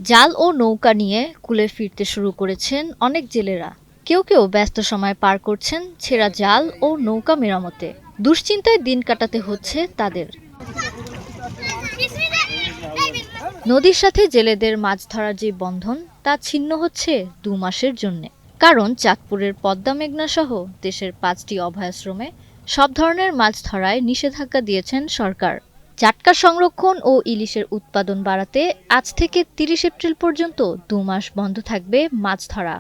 জাল ও নৌকা নিয়ে কূলে ফিরতে শুরু করেছেন অনেক জেলেরা। কেউ কেউ ব্যস্ত সময় পার করছেন ছেঁড়া জাল ও নৌকা মেরামতে। দুশ্চিন্তায় দিন কাটাতে হচ্ছে তাদের। নদীর সাথে জেলেদের মাছ ধরার যে বন্ধন তা ছিন্ন হচ্ছে ২ মাসের জন্যে। কারণ চাঁদপুরের পদ্মা মেঘনা সহ দেশের ৫টি অভয়াশ্রমে সব ধরনের মাছ ধরায় নিষেধাজ্ঞা দিয়েছেন সরকার। জাটকা সংরক্ষণ ও ইলিশের উৎপাদন বাড়াতে আজ থেকে ৩০ এপ্রিল পর্যন্ত ২ মাস বন্ধ থাকবে মাছ ধরা।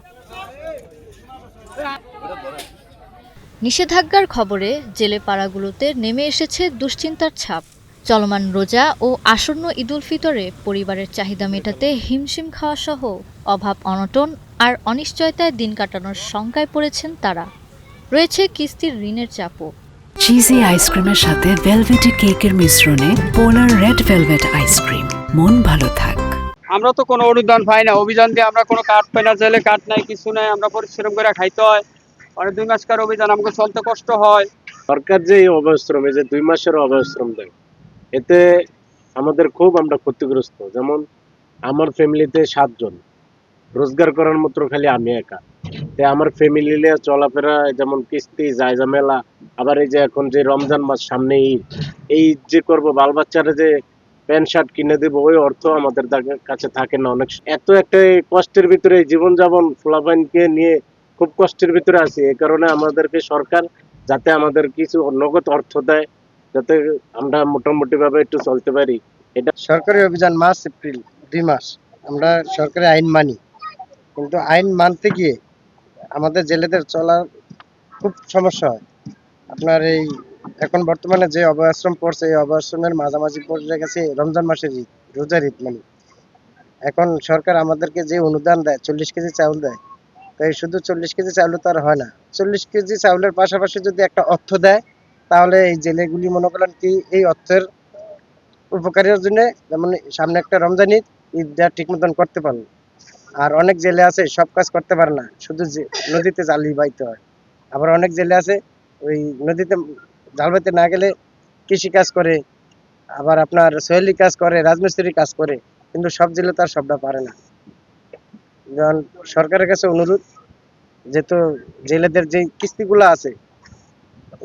নিষেধাজ্ঞার খবরে জেলে পাড়াগুলোতে নেমে এসেছে দুশ্চিন্তার ছাপ। চলমান রোজা ও আসন্ন ঈদুল ফিতরে পরিবারের চাহিদা মেটাতে হিমশিম খাওয়া সহ অভাব অনটন আর অনিশ্চয়তায় দিন কাটানোর শঙ্কায় পড়েছেন তারা। রয়েছে কিস্তির ঋণের চাপও। চিজি আইসক্রিমের সাথে ভেলভেটি কেকের মিশ্রণে পোলার রেড ভেলভেট আইসক্রিম। মন ভালো থাক। আমরা তো কোনো অনুদান পাই না, অভিযান দিয়ে আমরা কোনো কাঠ পাই না, জেলে কাঠ নাই, কিছু নাই, আমরা পরিশ্রম করে খাইতে হয়। মানে ২ মাসকার অভিযান আমাকে চলতে কষ্ট হয়। সরকার যে এই অভয়াশ্রমে যে ২ মাসের অভয়াশ্রম দেয়, এতে আমাদের খুব আমরা ক্ষতিগ্রস্ত। যেমন আমার ফ্যামিলিতে ৭ জন, রোজগার করার মতো খালি আমি একা। তাই আমার ফ্যামিলি নিয়ে চলাফেরা, যেমন কিস্তি জায়জা মেলা, আবার এই যে এখন যে রমজান মাস সামনে ঈদ, এই ঈদ যে করবো, বাল বাচ্চারা যে প্যান্ট শার্ট কিনে দেবো, ওই অর্থ আমাদের কাছে থাকে না। অনেক এত একটা কষ্টের ভিতরে জীবনযাপন, ফলাফাইনকে নিয়ে খুব কষ্টের ভিতরে আছি। এই কারণে আমাদেরকে সরকার যাতে আমাদের কিছু নগদ অর্থ দেয়, যাতে আমরা মোটামুটি ভাবে একটু চলতে পারি। এটা সরকারি অভিযান মার্চ এপ্রিল ২ মাস আমরা সরকারি আইন মানি, কিন্তু আইন মানতে গিয়ে আমাদের জেলেদের চলার খুব সমস্যা হয়। আপনার এই এখন বর্তমানে যে অভয়াশ্রম পড়ছে, এই অভয়াশ্রমের মাঝামাঝি পড়ে গেছে রমজান মাসের ঈদ, রোজার ঈদ। মানে এখন সরকার আমাদেরকে যে অনুদান দেয় ৪০ কেজি চাউল দেয়, তাই শুধু ৪০ কেজি চাউল তো আর হয় না। ৪০ কেজি চাউলের পাশাপাশি যদি একটা অর্থ দেয়, তাহলে এই জেলেগুলি মনে করেন কি এই অর্থের উপকারের জন্য, যেমন সামনে একটা রমজান ঈদ, ঈদটা ঠিক মতন করতে পারবে। আর অনেক জেলে আছে সব কাজ করতে পারে না, শুধু নদীতে জাল বাইতে হয়। আবার অনেক জেলে আছে ওই নদীতে জাল বাইতে না গেলে কৃষি কাজ করে, আবার আপনার সোহেলি কাজ করে, রাজমিস্ত্রি কাজ করে, কিন্তু সব জেলে তার সবটা পারে না। যেমন সরকারের কাছে অনুরোধ, যেহেতু জেলেদের যে কিস্তিগুলা আছে,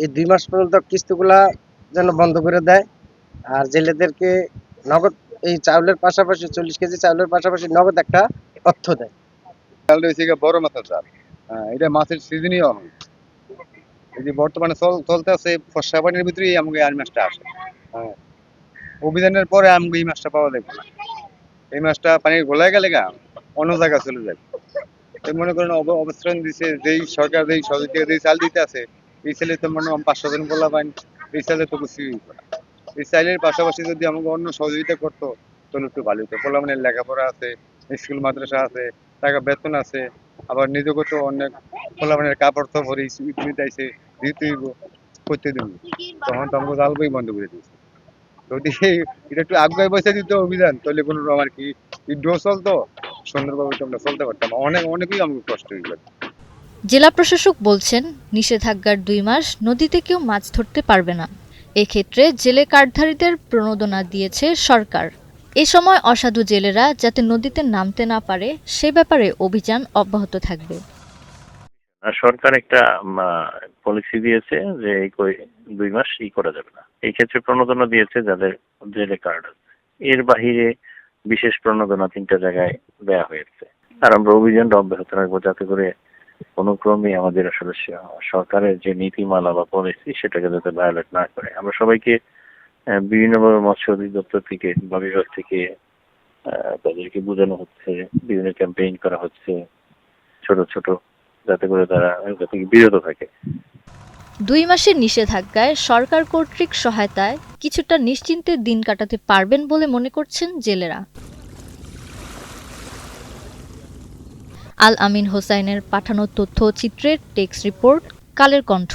এই ২ মাস পর্যন্ত কিস্তিগুলা যেন বন্ধ করে দেয়। আর জেলেদেরকে নগদ এই চাউলের পাশাপাশি ৪০ কেজি চাউলের পাশাপাশি নগদ একটা অর্থ দেয়। চালটা হচ্ছে গিয়ে বড় মাছের চাল। এটা মাছের সিজনই এখন। এই যে বর্তমানে চলতে আছে ফর্সা পানির ভিতরেই আমাকে আর মাছটা আসে। হ্যাঁ, অভিযানের পরে আমাকে এই মাছটা পাওয়া যাবে না। এই মাছটা পানির গোলায় গেলে গা অন্য জায়গায় চলে যাবে। এই মনে করেন অবস্থান দিছে, যেই সরকার যেই সহযোগিতা যেই চাল দিতে আছে, এই চালে তো মনে হয় ৫০০ জন গোলা পাইন, এই চালে তো কিছুই হইতো না। এই চাইলের পাশাপাশি যদি আমাকে অন্য সহযোগিতা করতো তাহলে একটু ভালো হতো। পোলাপানের লেখাপড়া আছে, স্কুল মাদ্রাসা আছে, টাকা বেতন আছে, আবার নিজেকে তো অনেক পোলাপানের কাপড় তো ভরে ঈদ আইছে দিতে হইব, করতে দেবো। তখন তো আমাকে জালবই বন্ধ করে দিয়েছে। যদি এটা একটু আগুয়ায় বসে দিত অভিযান, তাহলে কোনো আমার কি ঈদও চলতো, সুন্দরভাবে তো আমরা চলতে পারতাম। অনেকই আমাকে কষ্ট হয়ে গেল। জেলা প্রশাসক বলছেন, নিষেধাজ্ঞার ২ মাস নদীতে কেউ মাছ ধরতে পারবে না। এক্ষেত্রে জেলে কার্ডধারীদের প্রণোদনা দিয়েছে সরকার। এ সময় অসাধু জেলেরা যাতে নদীতে নামতে না পারে সে ব্যাপারে অভিযান অব্যাহত থাকবে। সরকার একটা পলিসি দিয়েছে যে এই ২ মাস করা যাবে না। এই ক্ষেত্রে প্রণোদনা দিয়েছে যাদের জেলে কার্ড আছে। এর বাহিরে বিশেষ প্রণোদনা ৩টা জায়গায় দেয়া হয়েছে। আর আমরা অভিযানটা অব্যাহত রাখবো যাতে করে কোনো ক্রমে আমাদের আসলে সরকারের যে নীতিমালা বা পলিসি সেটাকে যাতে ভায়োলেট না করে। আমরা সবাইকে বিভিন্নভাবে মৎস্য অধিদপ্তর থেকে বা বিভাগ থেকে তাদেরকে বোঝানো হচ্ছে, বিভিন্ন ক্যাম্পেইন করা হচ্ছে ছোট ছোট, যাতে করে তারা এগুলো থেকে বিরত থাকে। ২ মাসের নিষেধাজ্ঞায় সরকার কর্তৃক সহায়তায় কিছুটা নিশ্চিন্তে দিন কাটাতে পারবেন বলে মনে করছেন জেলেরা। আল আমিন হোসাইনের পাঠানো তথ্যচিত্রের টেক্সট রিপোর্ট, কালের কণ্ঠ।